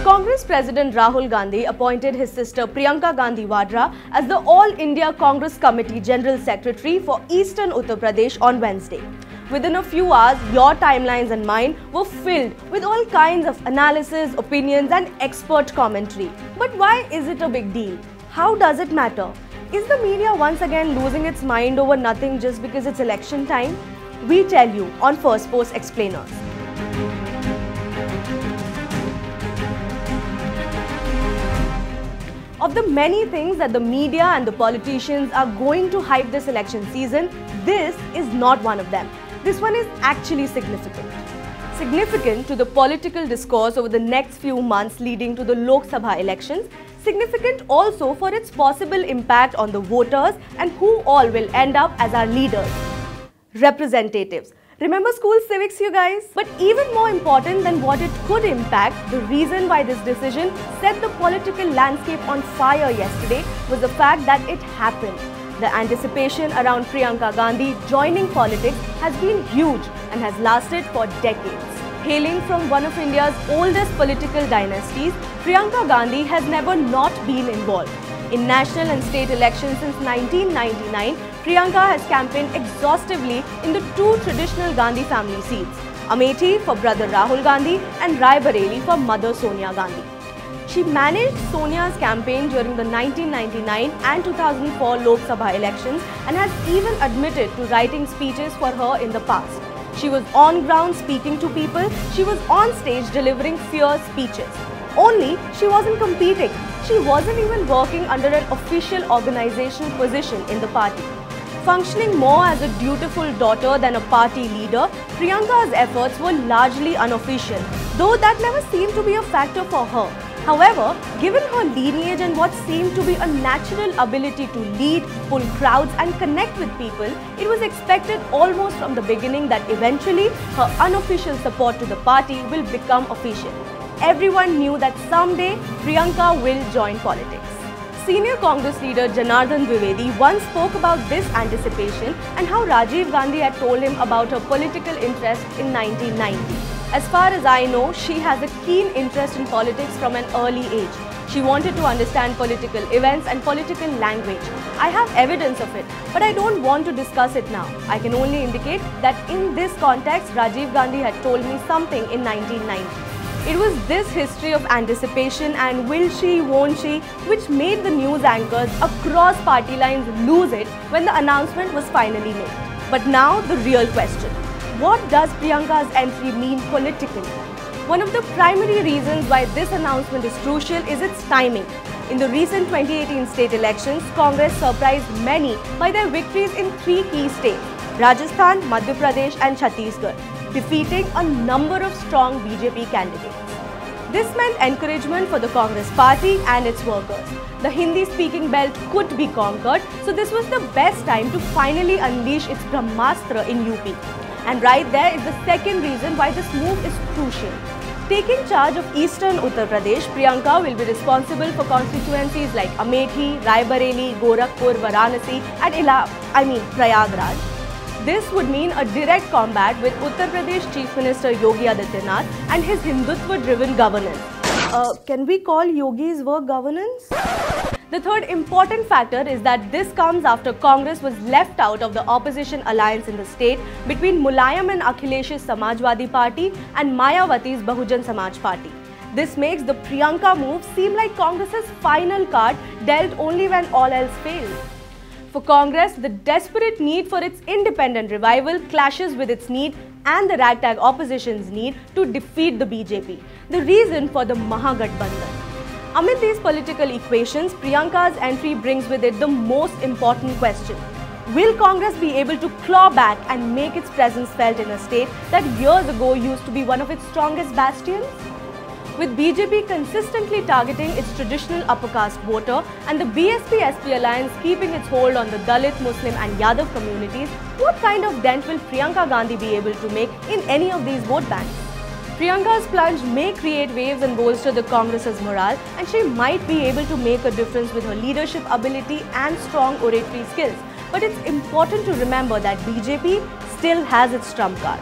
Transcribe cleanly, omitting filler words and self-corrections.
Congress President Rahul Gandhi appointed his sister Priyanka Gandhi Vadra as the All India Congress Committee General Secretary for Eastern Uttar Pradesh on Wednesday. Within a few hours, your timelines and mine were filled with all kinds of analysis, opinions and expert commentary. But why is it a big deal? How does it matter? Is the media once again losing its mind over nothing just because it's election time? We tell you on First Post Explainers. Of the many things that the media and the politicians are going to hype this election season, this is not one of them. This one is actually significant. Significant to the political discourse over the next few months leading to the Lok Sabha elections. Significant also for its possible impact on the voters and who all will end up as our leaders. Representatives. Remember school civics, you guys? But even more important than what it could impact, the reason why this decision set the political landscape on fire yesterday was the fact that it happened. The anticipation around Priyanka Gandhi joining politics has been huge and has lasted for decades. Hailing from one of India's oldest political dynasties, Priyanka Gandhi has never not been involved. In national and state elections since 1999, Priyanka has campaigned exhaustively in the two traditional Gandhi family seats, Amethi for brother Rahul Gandhi and Rai Bareli for mother Sonia Gandhi. She managed Sonia's campaign during the 1999 and 2004 Lok Sabha elections and has even admitted to writing speeches for her in the past. She was on ground speaking to people, she was on stage delivering fierce speeches. Only she wasn't competing. She wasn't even working under an official organizational position in the party. Functioning more as a dutiful daughter than a party leader, Priyanka's efforts were largely unofficial, though that never seemed to be a factor for her. However, given her lineage and what seemed to be a natural ability to lead, pull crowds and connect with people, it was expected almost from the beginning that eventually her unofficial support to the party will become official. Everyone knew that someday Priyanka will join politics. Senior Congress leader Janardhan Dwivedi once spoke about this anticipation and how Rajiv Gandhi had told him about her political interest in 1990. As far as I know, she has a keen interest in politics from an early age. She wanted to understand political events and political language. I have evidence of it, but I don't want to discuss it now. I can only indicate that in this context, Rajiv Gandhi had told me something in 1990. It was this history of anticipation and will she, won't she, which made the news anchors across party lines lose it when the announcement was finally made. But now the real question. What does Priyanka's entry mean politically? One of the primary reasons why this announcement is crucial is its timing. In the recent 2018 state elections, Congress surprised many by their victories in three key states, Rajasthan, Madhya Pradesh and Chhattisgarh, defeating a number of strong BJP candidates. This meant encouragement for the Congress party and its workers. The Hindi-speaking belt could be conquered, so this was the best time to finally unleash its Brahmastra in UP. And right there is the second reason why this move is crucial. Taking charge of Eastern Uttar Pradesh, Priyanka will be responsible for constituencies like Amethi, Rai Bareli, Gorakhpur, Varanasi and Prayagraj. This would mean a direct combat with Uttar Pradesh Chief Minister Yogi Adityanath and his Hindutva-driven governance. Can we call Yogi's work governance? The third important factor is that this comes after Congress was left out of the opposition alliance in the state between Mulayam and Akhilesh's Samajwadi Party and Mayawati's Bahujan Samaj Party. This makes the Priyanka move seem like Congress's final card dealt only when all else fails. For Congress, the desperate need for its independent revival clashes with its need and the ragtag opposition's need to defeat the BJP, the reason for the Mahagathbandhan. Amid these political equations, Priyanka's entry brings with it the most important question. Will Congress be able to claw back and make its presence felt in a state that years ago used to be one of its strongest bastions? With BJP consistently targeting its traditional upper caste voter and the BSP-SP alliance keeping its hold on the Dalit, Muslim and Yadav communities, what kind of dent will Priyanka Gandhi be able to make in any of these vote banks? Priyanka's plunge may create waves and bolster the Congress's morale, and she might be able to make a difference with her leadership ability and strong oratory skills. But it's important to remember that BJP still has its trump card.